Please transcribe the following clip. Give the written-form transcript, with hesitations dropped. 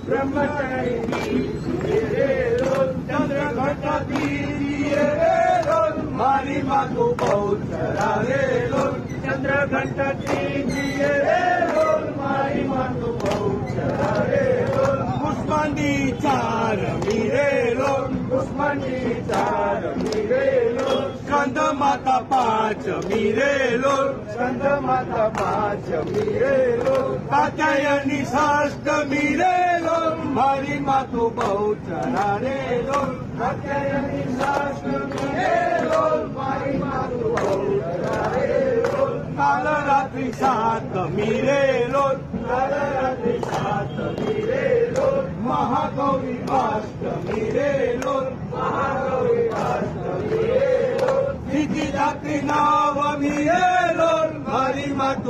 ब्रह्मचारी चंद्रघंटाती मारी मातू बहुत चरावेलो चंद्रघंटाती मारी मातू बहुत चरावेलो उस्मानी चार मिरेलो उस्मानी चार मिरेलो स्कंद माता पाच मिरेलो स्कंद माता पाच मिरेलो कात्यायनी षष्ठ मिरेलो मारी मातू बहुत चरावेलो कात्यायनी षष्ठ मिरेलो मारी मातू बहुत चरावेलो काल रात्री सात मिरेलो काल रात्री सात मिरेलो महागौरी अष्टमी रेलो महागौरी अष्टमी रेलो तिथी रात्री नवमी रेलो हरी मातू